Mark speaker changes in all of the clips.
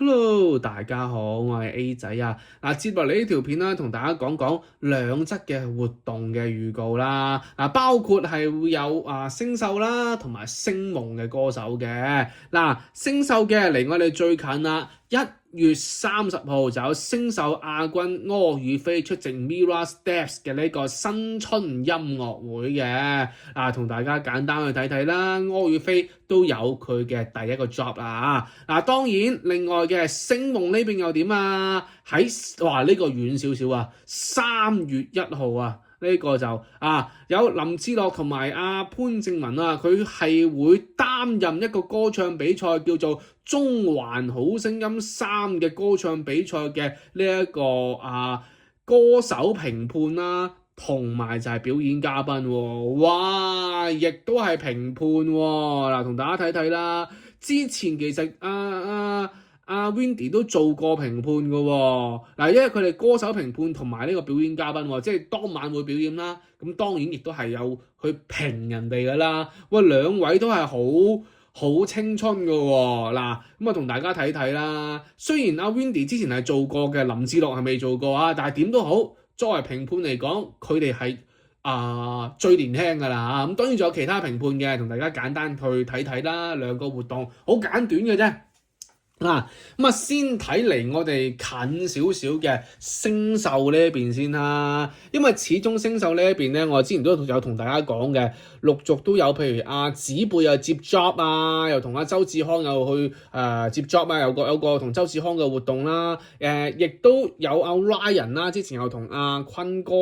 Speaker 1: Hello，大家好，我係 A 仔啊。接落嚟呢條片啦，同大家講講兩則嘅活動嘅預告啦。包括係會有星秀啦，同埋星夢嘅歌手嘅。星秀嘅離我哋最近啦，1月30號就有星秀亞軍柯宇飛出席 Mirror Steps 嘅呢個新春音樂會嘅。同大家簡單去睇睇啦，柯宇飛都有佢嘅第一個 job 啦。當然另外嘅星夢呢邊又點啊？呢個遠少少啊，3月1號啊，呢個就有林志樂同埋潘正文啊，佢係會擔任一個歌唱比賽叫做中環好聲音3嘅歌唱比賽嘅呢一個歌手評判啦，同埋就係表演嘉賓喎。哇，亦都係評判喎。同大家睇睇啦，之前其實Wendy 都做過評判嘅喎。因為佢哋歌手評判同埋呢個表演嘉賓喎，即係當晚會表演啦。咁當然亦都係有去評人哋㗎啦。喂，兩位都係好青春㗎喎。咁啊同大家睇睇啦。雖然Wendy 之前係做過嘅，林志樂係未做過啊，但係點都好，作為評判嚟講，佢哋係最年輕㗎啦。咁當然仲有其他評判嘅，同大家簡單去睇睇啦。兩個活動好簡短嘅啫。先睇嚟我哋近少少嘅星秀呢一邊先啦，因為始終星秀呢一邊咧，我之前都有同大家講嘅，陸續都有譬如子貝又接 job 啊，又同周志康又去接 job 啊，有個同周志康嘅活動啦，亦都有Ryan 啦，之前又同坤哥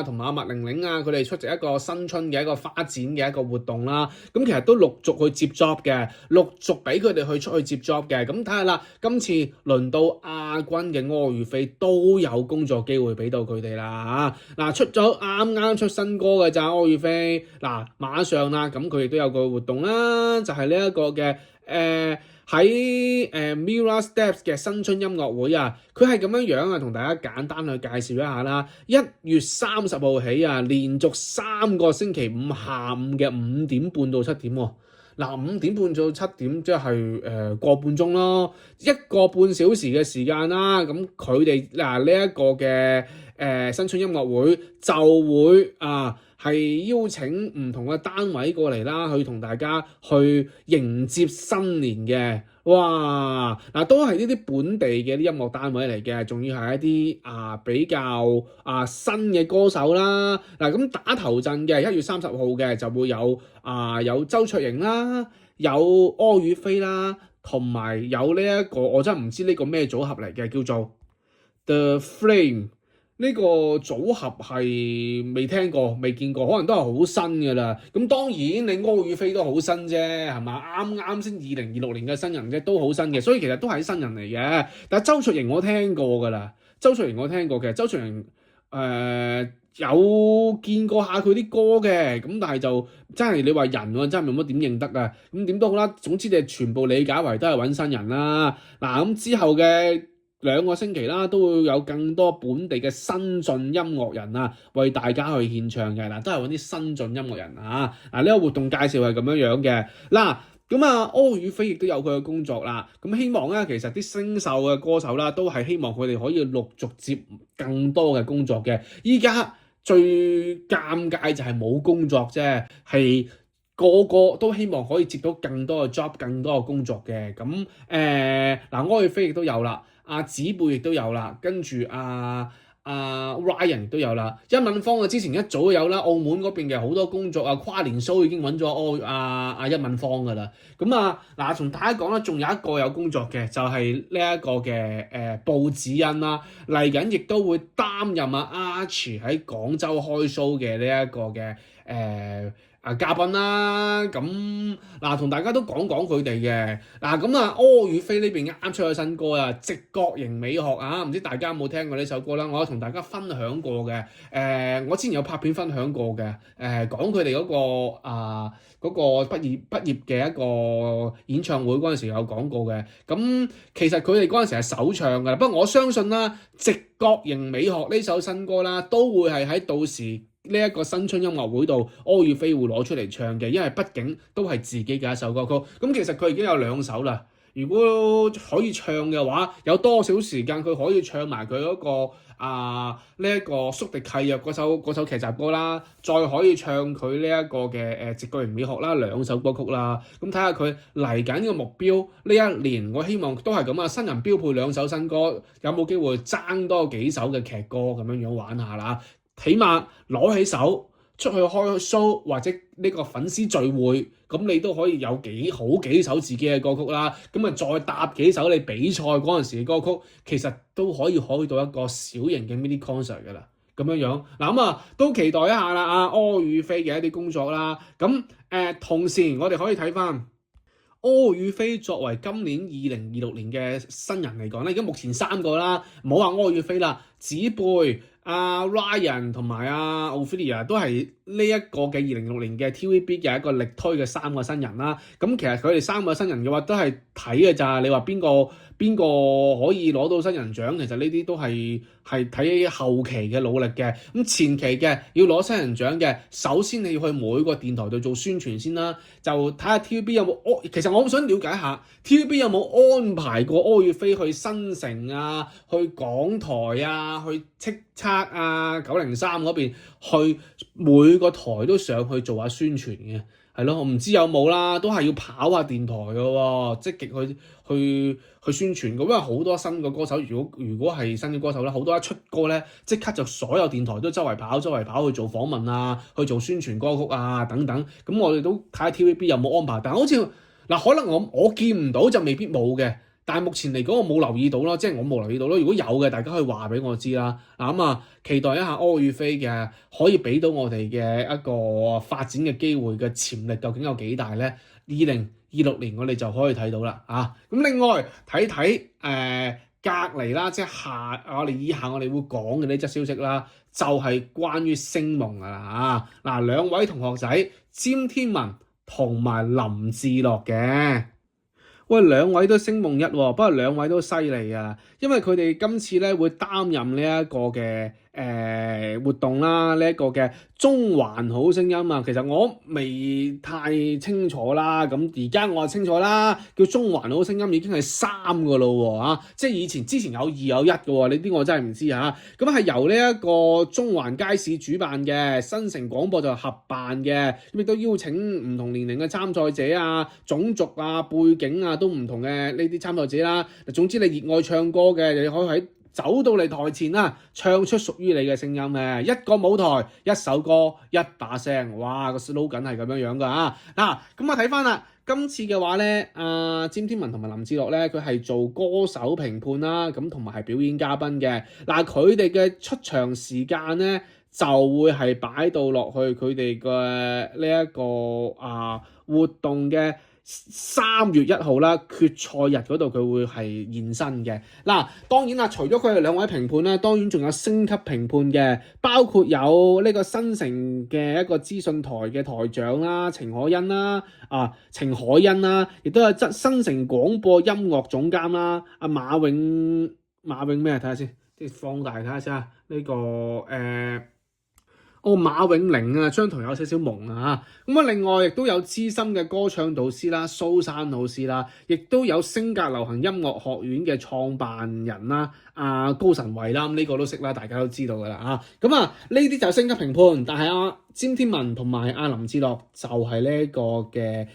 Speaker 1: 同埋麥玲玲佢哋出席一個新春嘅一個花展嘅一個活動啦，咁其實都陸續去接 job 嘅，陸續俾佢哋去出去接 job 嘅，咁睇下啦，今次輪到亞軍嘅柯宇飛都有工作機會俾到佢哋啦出咗啱啱出新歌嘅咋柯宇飛，馬上啦，咁佢亦都有個活動啦，就係呢一個嘅喺Mirror Steps 嘅新春音樂會啊，佢係咁樣同大家簡單去介紹一下啦。1月30號起連續3個星期五下午嘅5點半到7點喎。5點半到7點即係個半鐘咯，1個半小時嘅時間啦。咁佢哋呢一個嘅新春音樂會就會係邀請唔同嘅單位過嚟啦，去同大家去迎接新年嘅。哇！都係呢啲本地嘅啲音樂單位嚟嘅，仲要係一啲比較新嘅歌手啦。咁打頭陣嘅1月30號嘅就會有周卓盈啦，有柯宇飛啦，同埋有呢一個我真係唔知呢個咩組合嚟嘅，叫做 The Flame。呢個組合係未聽過、未見過，可能都係好新㗎啦。咁當然你柯宇飛都好新啫，係嘛？啱啱先2026年嘅新人啫，都好新嘅，所以其實都係新人嚟嘅。但係周卓盈我聽過㗎啦，其實周卓盈有見過下佢啲歌嘅，咁但係就真係你話人真係冇乜點認得啊。咁點都好啦，總之你全部理解為都係揾新人啦。咁之後嘅2個星期啦，都會有更多本地嘅新晉音樂人為大家去獻唱嘅。都係揾啲新晉音樂人呢個活動介紹係咁樣嘅。咁柯宇飛亦都有佢嘅工作啦。咁希望其實啲星秀嘅歌手啦，都係希望佢哋可以陸續接更多嘅工作嘅。依家最尷尬就係冇工作啫，係個個都希望可以接到更多嘅 job、更多嘅工作嘅。咁柯宇飛亦都有啦。子貝亦都有啦，跟住Ryan 亦都有啦，殷敏芳之前一早有啦，澳門嗰邊嘅好多工作跨年 show 已經揾咗殷敏芳噶啦。咁從大家講啦，仲有一個有工作嘅就係呢一個嘅布子欣啦，嚟緊亦都會擔任Archie 喺廣州開 show 嘅呢一個嘅嘉賓啦。咁同大家都講講佢哋嘅。柯宇飛呢邊啱出咗新歌直覺型美學唔知大家有冇聽過呢首歌啦？我有同大家分享過嘅。我之前有拍片分享過嘅。講佢哋嗰個畢業嘅一個演唱會嗰陣時有講過嘅。咁其實佢哋嗰陣時係首唱㗎，不過我相信啦，直覺型美學呢首新歌啦，都會係喺到時呢一個新春音樂會度，柯宇飛會攞出嚟唱嘅，因為畢竟都係自己嘅一首歌曲。咁其實佢已經有2首啦，如果可以唱嘅話，有多少時間佢可以唱埋佢嗰個呢一個宿敵契約嗰首劇集歌啦，再可以唱佢呢一個嘅直覺型美學啦2首歌曲啦，咁睇下佢嚟緊嘅目標呢一年，我希望都係咁啊，新人標配2首新歌，有冇機會爭多幾首嘅劇歌咁樣玩下啦？起碼攞起手出去開 show 或者呢個粉絲聚會，咁你都可以有好幾首自己嘅歌曲啦。咁啊再搭幾首你比賽嗰陣時嘅歌曲，其實都可以到一個小型嘅 mini concert 㗎啦。咁樣嗱咁都期待一下啦。柯宇飛嘅一啲工作啦。咁同時我哋可以睇翻柯宇飛作為今年2026年嘅新人嚟講咧，而家目前3個啦，唔好話柯宇飛啦，子貝、Ryan 同埋Ophelia 都係呢一個嘅2026年嘅 TVB 嘅一個力推嘅3個新人啦。咁其實佢哋3個新人嘅話都係睇嘅咋，你話邊個可以攞到新人獎？其實呢啲都係睇後期嘅努力嘅。咁前期嘅要攞新人獎嘅，首先你要去每個電台度做宣傳先啦。就睇下 TVB 有冇其實我好想了解下 TVB 有冇安排過柯宇飛去新城去港台去叱咤903嗰邊，去每個台都上去做下宣傳嘅，係咯，我唔知有冇啦，都係要跑下電台嘅喎，積極去宣傳嘅，因為好多新嘅歌手，如果係新嘅歌手咧，好多一出歌咧，即刻就所有電台都周圍跑去做訪問去做宣傳歌曲等等，咁我哋都睇下 TVB 有冇安排，但係好似可能我見唔到就未必冇嘅。但係目前嚟講，我冇留意到咯，即係我冇留意到咯。如果有嘅，大家可以話俾我知啦。期待一下柯宇飛嘅可以俾到我哋嘅一個發展嘅機會嘅潛力究竟有幾大咧？2026年我哋就可以睇到啦。咁另外睇隔離啦，即係以下我哋會講嘅呢則消息啦，就係關於星夢啦。兩位同學仔詹天文同埋林志樂嘅。喂，兩位都星夢1，不過兩位都犀利啊！因為佢哋今次咧會擔任呢一個嘅活動啦，呢一個嘅中環好聲音啊。其實我未太清楚啦，咁而家我就清楚啦，叫中環好聲音已經係3個咯喎，即係之前有2有1嘅喎，呢啲我真係唔知嚇。咁係由呢一個中環街市主辦嘅，新城廣播就合辦嘅，咁亦都邀請唔同年齡嘅參賽者種族背景都唔同嘅呢啲參賽者啦。總之你熱愛唱歌嘅，你可以喺走到嚟台前唱出屬於你嘅聲音嘅，一個舞台，一首歌，一把聲，哇，個 slogan 係咁樣噶咁我睇翻啦，今次嘅話咧，詹天文同埋林志樂咧，佢係做歌手評判啦，咁同埋係表演嘉賓嘅。佢哋嘅出場時間咧，就會係擺到落去佢哋嘅呢一個活動嘅3月1號啦，決賽日嗰度佢會係現身嘅。當然除咗佢哋2位評判啦，當然仲有星級評判嘅，包括有呢個新城嘅一個資訊台嘅台長啦，程海欣啦，亦都有新城廣播音樂總監啦，馬永咩？睇下先，即係放大睇下先呢個馬永玲張圖有少少蒙另外亦都有資深嘅歌唱導師啦，蘇珊老師啦，亦都有星格流行音樂學院嘅創辦人啦，高晨慧啦，呢個都識啦，大家都知道噶啦呢啲就星級評判，但係詹天文同埋林志樂就係呢一個嘅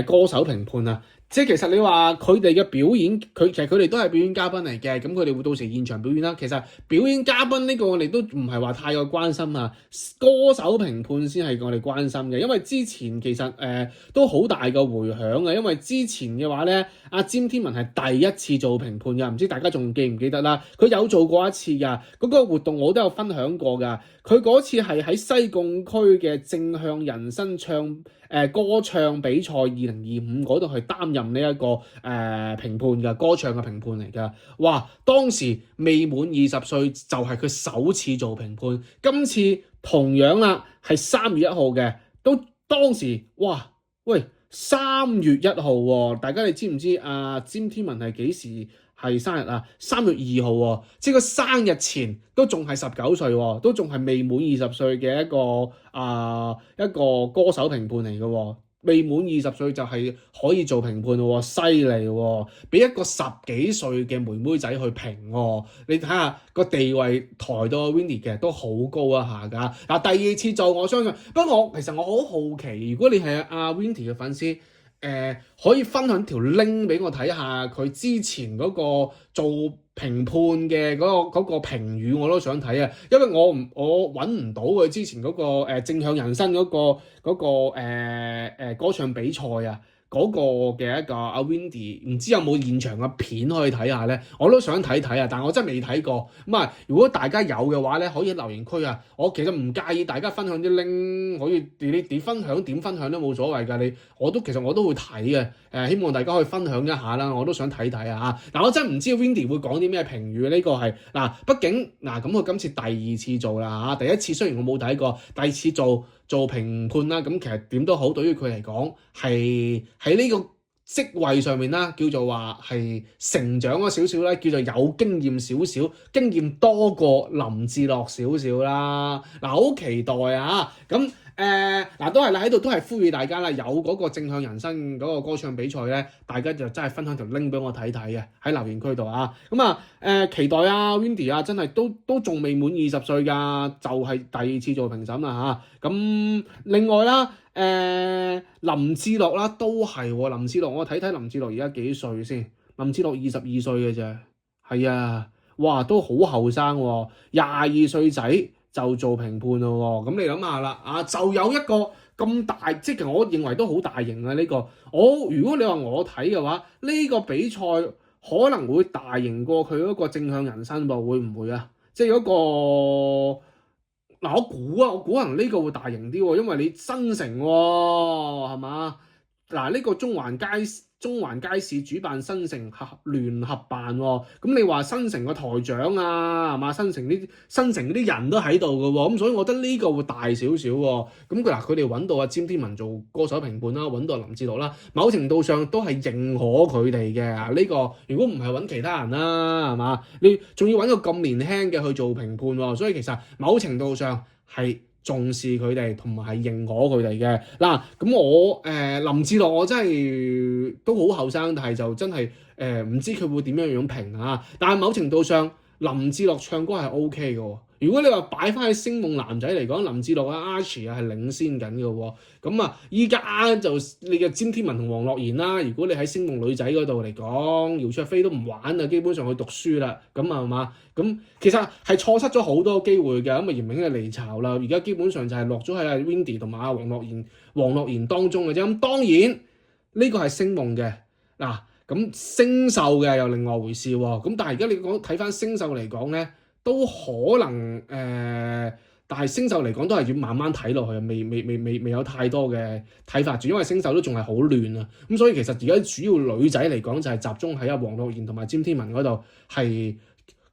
Speaker 1: 歌手評判即係其實你話佢哋嘅表演，其實佢哋都係表演嘉賓嚟嘅，咁佢哋會到時現場表演啦。其實表演嘉賓呢個我哋都唔係話太過關心歌手評判先係我哋關心嘅，因為之前其實都好大個迴響嘅，因為之前嘅話咧，詹天文係第一次做評判㗎，唔知大家仲記唔記得啦？佢有做過一次㗎，嗰個活動我都有分享過㗎。佢嗰次係喺西貢區嘅正向人生歌唱比賽2025嗰度去擔任呢一個評判嘅歌唱嘅評判嚟㗎。哇！當時未滿20歲就係佢首次做評判，今次同樣係3月1號嘅，都當時哇喂3月1號喎，大家你知唔知詹天文係幾時係生日3月2號喎，即係佢生日前都仲係19歲喎，都仲係未滿20歲嘅一個歌手評判嚟嘅喎。未滿20歲就係可以做評判咯喎，犀利喎！俾一個10幾歲嘅妹妹仔去評喎，你睇下個地位抬到 Windy 嘅都好高一下㗎。嗱，第二次做我相信，不過其實我好好奇，如果你係阿 Windy 嘅粉絲，可以分享條 link 俾我睇下佢之前嗰個做評判嘅嗰個評語，我都想睇啊，因為我揾唔到佢之前嗰個正向人生嗰個歌唱比賽啊。嗰個嘅一個阿 Windy 唔知有冇現場嘅片可以睇下咧，我都想睇睇啊，但我真係未睇過。咁啊，如果大家有嘅話咧，可以喺留言區啊，我其實唔介意大家分享啲 link，可以你分享點分享都冇所謂㗎。其實我都會睇嘅，希望大家可以分享一下啦，我都想睇睇啊嚇。嗱，我真係唔知 Windy 會講啲咩評語，呢個係嗱，畢竟嗱咁佢今次第二次做啦嚇，第一次雖然我冇睇過，第二次做評判啦，咁其實點都好，對於佢嚟講係喺呢個職位上面啦，叫做話係成長咗少少啦，叫做有經驗少少，經驗多過林志樂少少啦。嗱，好期待啊！咁都係啦，喺度都係呼籲大家啦，有嗰個正向人生嗰個歌唱比賽咧，大家就真係分享條 link 俾我睇睇嘅喺留言區度啊。期待啊 Windy 啊，真係都仲未滿20歲㗎，就係第二次做評審啦嚇。咁另外啦，林志樂啦都係喎，林志樂我睇睇林志樂而家幾歲先？林志樂22歲嘅啫，係啊，哇都好後生喎，22歲仔就做評判咯喎，咁你諗下啦，就有一個咁大，即係我認為都好大型啊呢個。如果你話我睇嘅話，呢個比賽可能會大型過佢嗰個正向人生噃，會唔會啊？即係嗰個。我估可能呢個會大型啲喎，因為你新城喎，係嘛？呢個中環街市主辦新城聯合辦喎，咁你話新城個台長啊，係嘛？新城嗰啲人都喺度嘅喎，咁所以我覺得呢個會大少少喎。咁佢哋揾到阿詹天文做歌手評判啦，揾到林志樂啦，某程度上都係認可佢哋嘅。呢個如果唔係揾其他人啦，係嘛？你仲要揾個咁年輕嘅去做評判喎，所以其實某程度上係重視佢哋同埋係認可佢哋嘅。咁我林志樂我真係都好後生，但係就真係唔知佢會點樣評啊。但係某程度上林志樂唱歌係 OK 嘅喎。如果你話擺翻喺星夢男仔嚟講，林志樂啊 Archie 係領先緊嘅喎。咁依家就你嘅詹天文同黃樂妍啦。如果你喺星夢女仔嗰度嚟講，姚焯菲都唔玩啦，基本上去讀書啦。咁係嘛？咁其實係錯失咗好多機會嘅。咁嚴明嘅離巢啦，而家基本上就係落咗喺阿 Windy 同埋阿黃樂妍當中嘅啫。咁當然呢個係星夢嘅咁星秀嘅又另外回事喎。咁但係而家你睇翻星秀嚟講咧，都可能但係星秀嚟講都係要慢慢睇落去，未有太多嘅睇法住，因為星秀都仲係好亂啊。咁所以其實而家主要女仔嚟講就係集中喺阿黃樂妍同埋詹天文嗰度，係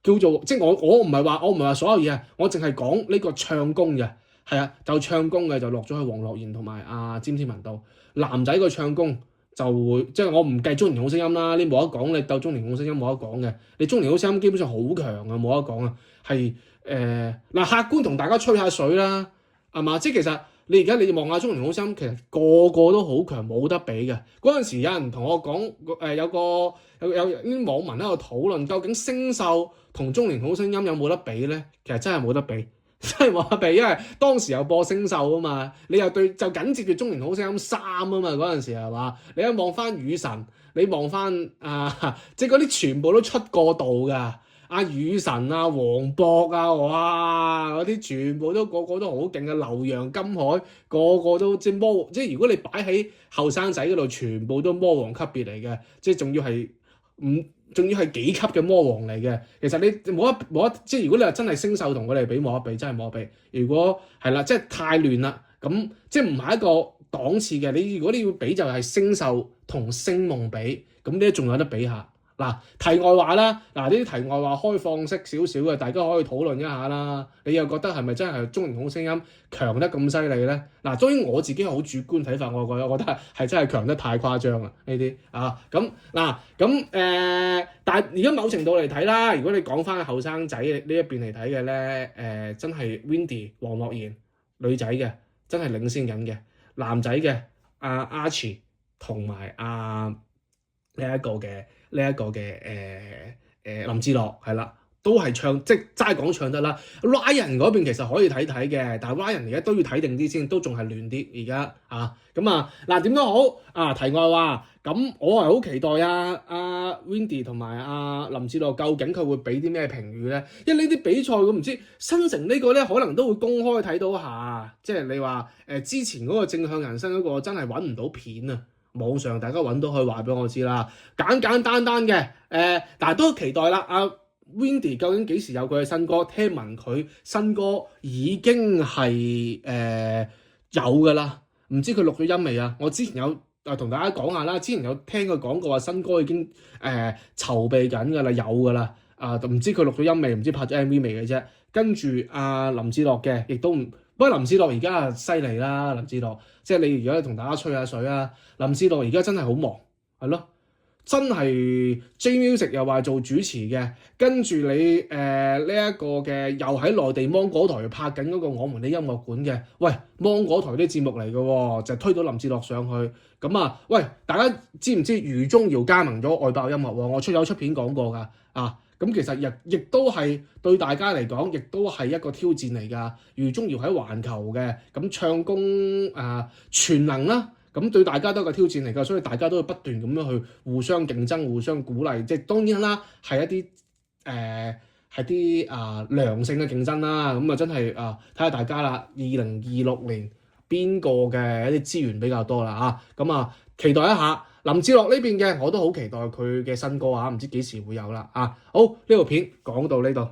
Speaker 1: 叫做即係我唔係話所有嘢啊，我淨係講呢個唱功嘅，係啊，就唱功嘅就落咗去黃樂妍同埋阿詹天文度。男仔個唱功就會即係我唔計中年好聲音啦，你冇得講，你鬥中年好聲音冇得講嘅，你中年好聲音基本上好強啊，冇得講啊，係客觀同大家吹下水啦，係嘛？即係其實你而家你望下中年好聲音，其實個個都好強，冇得比嘅。嗰陣時有人同我講，有啲網民喺度討論，究竟星秀同中年好聲音有冇得比咧？其實真係冇得比。真係冇得比，因為當時又播星秀啊嘛，你又就緊接住中年好聲音3啊嘛，嗰陣時係嘛？你一望翻雨神，你望翻即係嗰啲全部都出過道㗎，雨神啊、黃渤啊，哇嗰啲全部都個個都好勁嘅，劉洋、金海個個都即係如果你擺喺後生仔嗰度，全部都魔王級別嚟嘅，即係仲要係幾級嘅魔王嚟嘅，其實你冇得，即係如果你話真係星秀同佢哋比冇得比，真係冇得比。如果係啦，即係太亂啦，咁即係唔係一個檔次嘅。如果你要比就係星秀同星夢比，咁呢仲有得比下。題外話啦，呢啲題外話開放式少少嘅，大家可以討論一下啦。你又覺得係咪真係中年好聲音強得咁犀利咧？當然我自己係好主觀睇法，我覺得係真係強得太誇張啦呢啲但係而家某程度嚟睇啦，如果你講翻後生仔呢一邊嚟睇嘅咧，真係 Windy 黃樂妍女仔嘅真係領先緊嘅，男仔嘅 Archie 同埋林志樂係啦，都係唱即係齋講唱得啦。Ryan 嗰邊其實可以睇睇嘅，但係 Ryan 而家都要睇定啲先，都仲係亂啲而家啊。咁嗱點都好啊。題外話，咁我係好期待阿 Windy 同埋林志樂究竟佢會俾啲咩評語咧？因為呢啲比賽我唔知新城呢個咧，可能都會公開睇到下。即係你話之前嗰個正向人生嗰個真係揾唔到片啊。網上大家揾到可以話俾我知啦，簡簡單單嘅但係都期待啦。Windy 究竟幾時有佢嘅新歌？聽聞佢新歌已經係有㗎啦，唔知佢錄咗音未啊？我之前有同大家講下啦，之前有聽佢講過話新歌已經籌備緊㗎啦，有㗎啦。唔知佢錄咗音未？唔知拍咗 MV 未嘅啫。跟住林志樂嘅亦都唔。不過林志樂而家犀利啦，林志樂即係你而家同大家吹下水啊。林志樂而家真係好忙，係咯，真係 J Music 又話做主持嘅，跟住你呢一個嘅又喺內地芒果台拍緊嗰個我們的音樂館嘅，喂芒果台啲節目嚟嘅喎，就推到林志樂上去。咁喂大家知唔知余宗遙加盟咗愛爆音樂喎？我出片講過㗎咁其實亦都係對大家嚟講，亦都係一個挑戰嚟㗎。余宗遙喺環球嘅，咁唱功全能啦，咁對大家都係個挑戰嚟㗎，所以大家都會不斷咁樣去互相競爭、互相鼓勵。即係當然啦，係一啲良性嘅競爭啦。咁真係睇下大家啦。2026年邊個嘅一啲資源比較多啦期待一下。林志樂呢邊嘅我都好期待佢嘅新歌唔知幾時會有啦好，呢條片講到呢度。